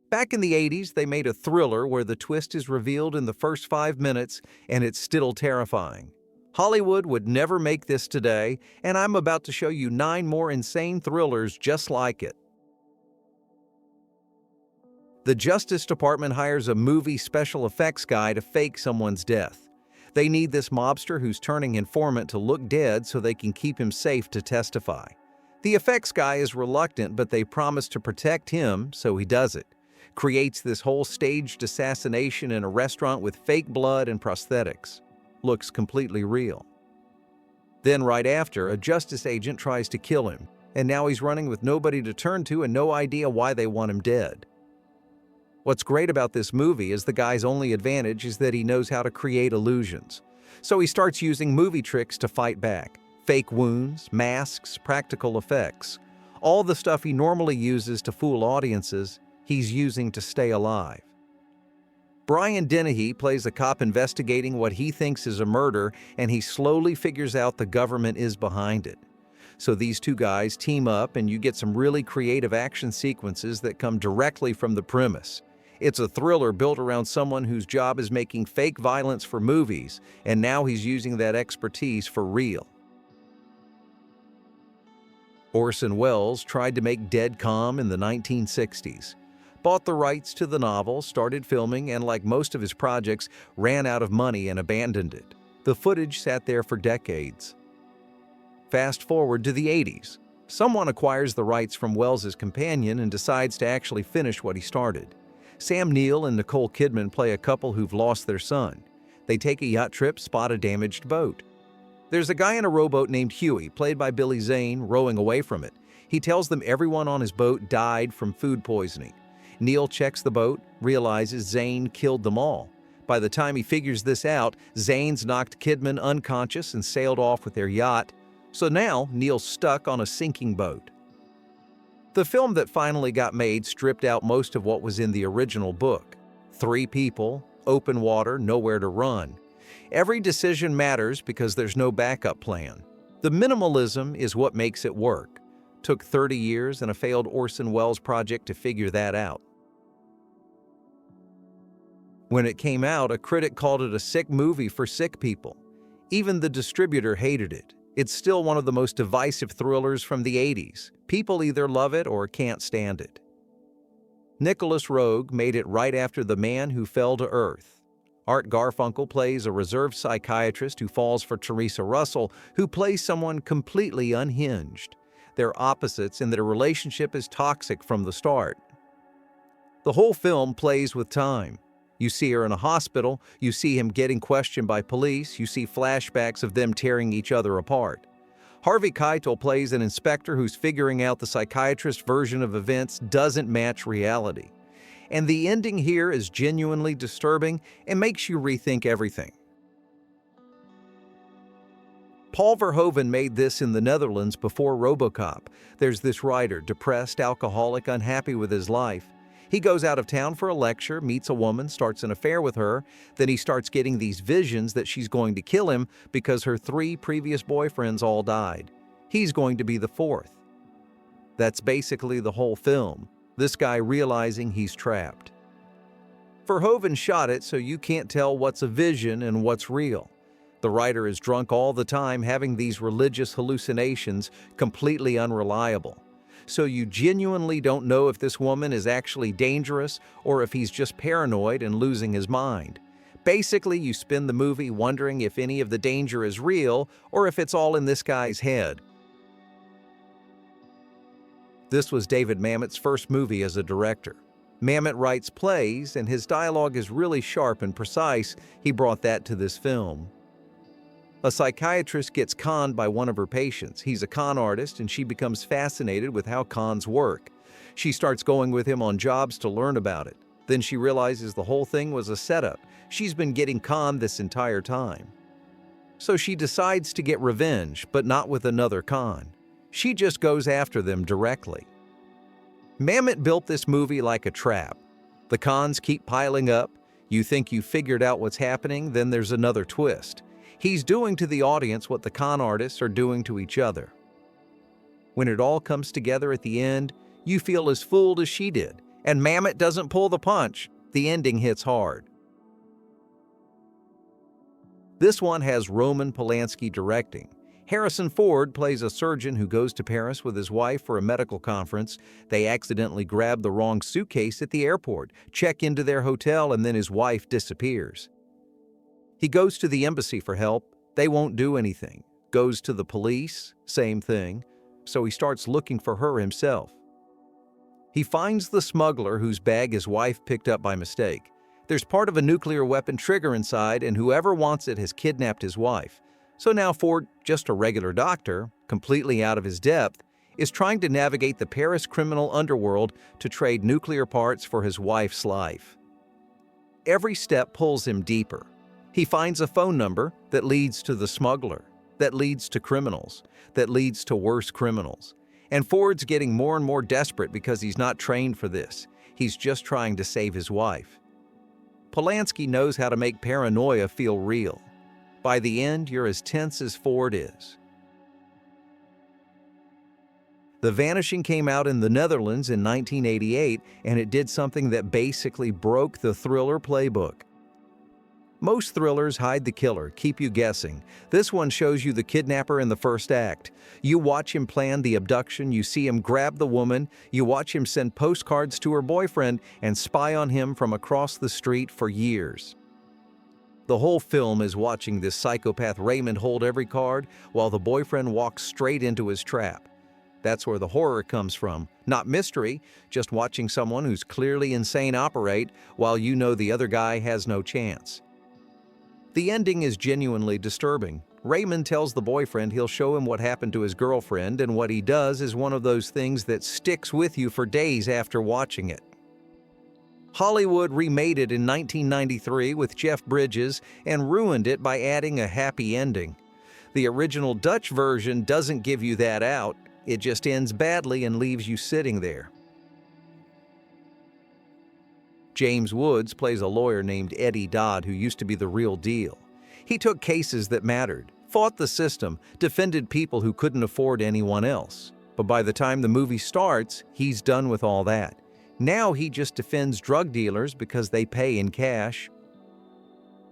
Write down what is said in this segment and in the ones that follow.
Back in the 80s, they made a thriller where the twist is revealed in the first 5 minutes and it's still terrifying. Hollywood would never make this today, and I'm about to show you 9 more insane thrillers just like it. The Justice Department hires a movie special effects guy to fake someone's death. They need this mobster who's turning informant to look dead so they can keep him safe to testify. The effects guy is reluctant, but they promise to protect him, so he does it. Creates this whole staged assassination in a restaurant with fake blood and prosthetics. Looks completely real. Then right after, a justice agent tries to kill him, and now he's running with nobody to turn to and no idea why they want him dead. What's great about this movie is the guy's only advantage is that he knows how to create illusions. So he starts using movie tricks to fight back. Fake wounds, masks, practical effects. All the stuff he normally uses to fool audiences, he's using to stay alive. Brian Dennehy plays a cop investigating what he thinks is a murder, and he slowly figures out the government is behind it. So these two guys team up and you get some really creative action sequences that come directly from the premise. It's a thriller built around someone whose job is making fake violence for movies, and now he's using that expertise for real. Orson Welles tried to make Dead Calm in the 1960s. Bought the rights to the novel, started filming, and like most of his projects, ran out of money and abandoned it. The footage sat there for decades. Fast forward to the 80s. Someone acquires the rights from Welles's companion and decides to actually finish what he started. Sam Neill and Nicole Kidman play a couple who've lost their son. They take a yacht trip, spot a damaged boat. There's a guy in a rowboat named Huey, played by Billy Zane, rowing away from it. He tells them everyone on his boat died from food poisoning. Neil checks the boat, realizes Zane killed them all. By the time he figures this out, Zane's knocked Kidman unconscious and sailed off with their yacht. So now, Neil's stuck on a sinking boat. The film that finally got made stripped out most of what was in the original book. 3 people, open water, nowhere to run. Every decision matters because there's no backup plan. The minimalism is what makes it work. Took 30 years and a failed Orson Welles project to figure that out. When it came out, a critic called it a sick movie for sick people. Even the distributor hated it. It's still one of the most divisive thrillers from the 80s. People either love it or can't stand it. Nicholas Roeg made it right after The Man Who Fell to Earth. Art Garfunkel plays a reserved psychiatrist who falls for Teresa Russell, who plays someone completely unhinged. They're opposites and their relationship is toxic from the start. The whole film plays with time. You see her in a hospital, you see him getting questioned by police, you see flashbacks of them tearing each other apart. Harvey Keitel plays an inspector who's figuring out the psychiatrist version of events doesn't match reality. And the ending here is genuinely disturbing and makes you rethink everything. Paul Verhoeven made this in the Netherlands before RoboCop. There's this writer, depressed, alcoholic, unhappy with his life. He goes out of town for a lecture, meets a woman, starts an affair with her, then he starts getting these visions that she's going to kill him because her 3 previous boyfriends all died. He's going to be the 4th. That's basically the whole film, this guy realizing he's trapped. Verhoeven shot it so you can't tell what's a vision and what's real. The writer is drunk all the time, having these religious hallucinations, completely unreliable. So you genuinely don't know if this woman is actually dangerous or if he's just paranoid and losing his mind. Basically, you spend the movie wondering if any of the danger is real or if it's all in this guy's head. This was David Mamet's first movie as a director. Mamet writes plays, and his dialogue is really sharp and precise. He brought that to this film. A psychiatrist gets conned by one of her patients. He's a con artist, and she becomes fascinated with how cons work. She starts going with him on jobs to learn about it. Then she realizes the whole thing was a setup. She's been getting conned this entire time. So she decides to get revenge, but not with another con. She just goes after them directly. Mamet built this movie like a trap. The cons keep piling up. You think you figured out what's happening, then there's another twist. He's doing to the audience what the con artists are doing to each other. When it all comes together at the end, you feel as fooled as she did, And Mamet doesn't pull the punch. The ending hits hard. This one has Roman Polanski directing. Harrison Ford plays a surgeon who goes to Paris with his wife for a medical conference. They accidentally grab the wrong suitcase at the airport, check into their hotel, and then his wife disappears. He goes to the embassy for help. They won't do anything. Goes to the police, same thing. So he starts looking for her himself. He finds the smuggler whose bag his wife picked up by mistake. There's part of a nuclear weapon trigger inside, and whoever wants it has kidnapped his wife. So now Ford, just a regular doctor, completely out of his depth, is trying to navigate the Paris criminal underworld to trade nuclear parts for his wife's life. Every step pulls him deeper. He finds a phone number that leads to the smuggler, that leads to criminals, that leads to worse criminals. And Ford's getting more and more desperate because he's not trained for this. He's just trying to save his wife. Polanski knows how to make paranoia feel real. By the end, you're as tense as Ford is. The Vanishing came out in the Netherlands in 1988, and it did something that basically broke the thriller playbook. Most thrillers hide the killer, keep you guessing. This one shows you the kidnapper in the first act. You watch him plan the abduction, you see him grab the woman, you watch him send postcards to her boyfriend and spy on him from across the street for years. The whole film is watching this psychopath Raymond hold every card while the boyfriend walks straight into his trap. That's where the horror comes from. Not mystery, just watching someone who's clearly insane operate while you know the other guy has no chance. The ending is genuinely disturbing. Raymond tells the boyfriend he'll show him what happened to his girlfriend, and what he does is one of those things that sticks with you for days after watching it. Hollywood remade it in 1993 with Jeff Bridges and ruined it by adding a happy ending. The original Dutch version doesn't give you that out, it just ends badly and leaves you sitting there. James Woods plays a lawyer named Eddie Dodd who used to be the real deal. He took cases that mattered, fought the system, defended people who couldn't afford anyone else. But by the time the movie starts, he's done with all that. Now he just defends drug dealers because they pay in cash.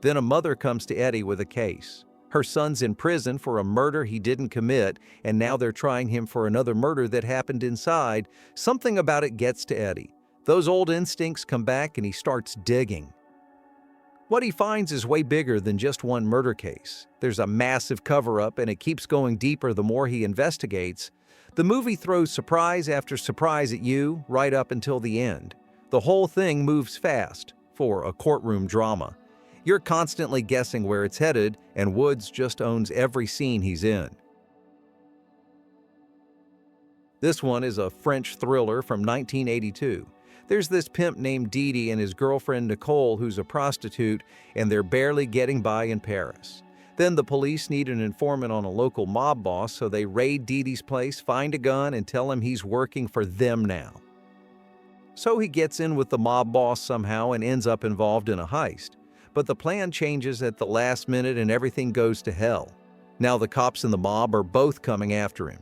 Then a mother comes to Eddie with a case. Her son's in prison for a murder he didn't commit, and now they're trying him for another murder that happened inside. Something about it gets to Eddie. Those old instincts come back and he starts digging. What he finds is way bigger than just one murder case. There's a massive cover-up and it keeps going deeper the more he investigates. The movie throws surprise after surprise at you right up until the end. The whole thing moves fast for a courtroom drama. You're constantly guessing where it's headed, and Woods just owns every scene he's in. This one is a French thriller from 1982. There's this pimp named Didi and his girlfriend Nicole who's a prostitute, and they're barely getting by in Paris. Then the police need an informant on a local mob boss, so they raid Didi's place, find a gun, and tell him he's working for them now. So he gets in with the mob boss somehow and ends up involved in a heist. But the plan changes at the last minute and everything goes to hell. Now the cops and the mob are both coming after him.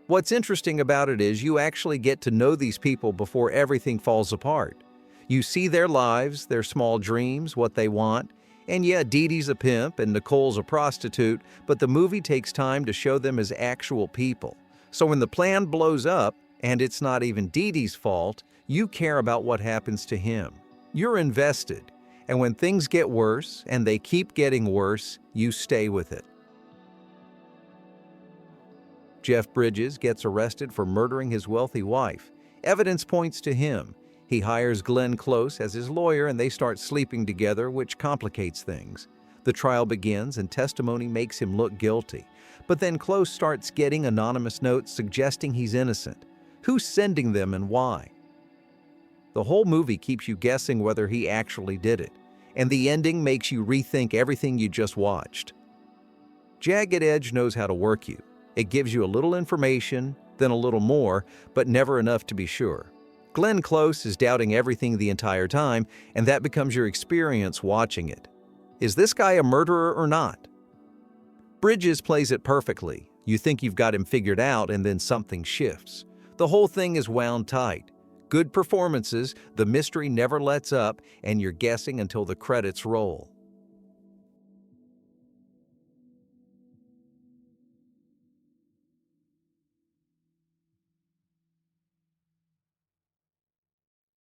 What's interesting about it is you actually get to know these people before everything falls apart. You see their lives, their small dreams, what they want. And yeah, Didi's a pimp and Nicole's a prostitute, but the movie takes time to show them as actual people. So when the plan blows up, and it's not even Didi's fault, you care about what happens to him. You're invested. And when things get worse, and they keep getting worse, you stay with it. Jeff Bridges gets arrested for murdering his wealthy wife. Evidence points to him. He hires Glenn Close as his lawyer and they start sleeping together, which complicates things. The trial begins and testimony makes him look guilty. But then Close starts getting anonymous notes suggesting he's innocent. Who's sending them and why? The whole movie keeps you guessing whether he actually did it. And the ending makes you rethink everything you just watched. Jagged Edge knows how to work you. It gives you a little information, then a little more, but never enough to be sure. Glenn Close is doubting everything the entire time, and that becomes your experience watching it. Is this guy a murderer or not? Bridges plays it perfectly. You think you've got him figured out, and then something shifts. The whole thing is wound tight. good performances, the mystery never lets up, and you're guessing until the credits roll.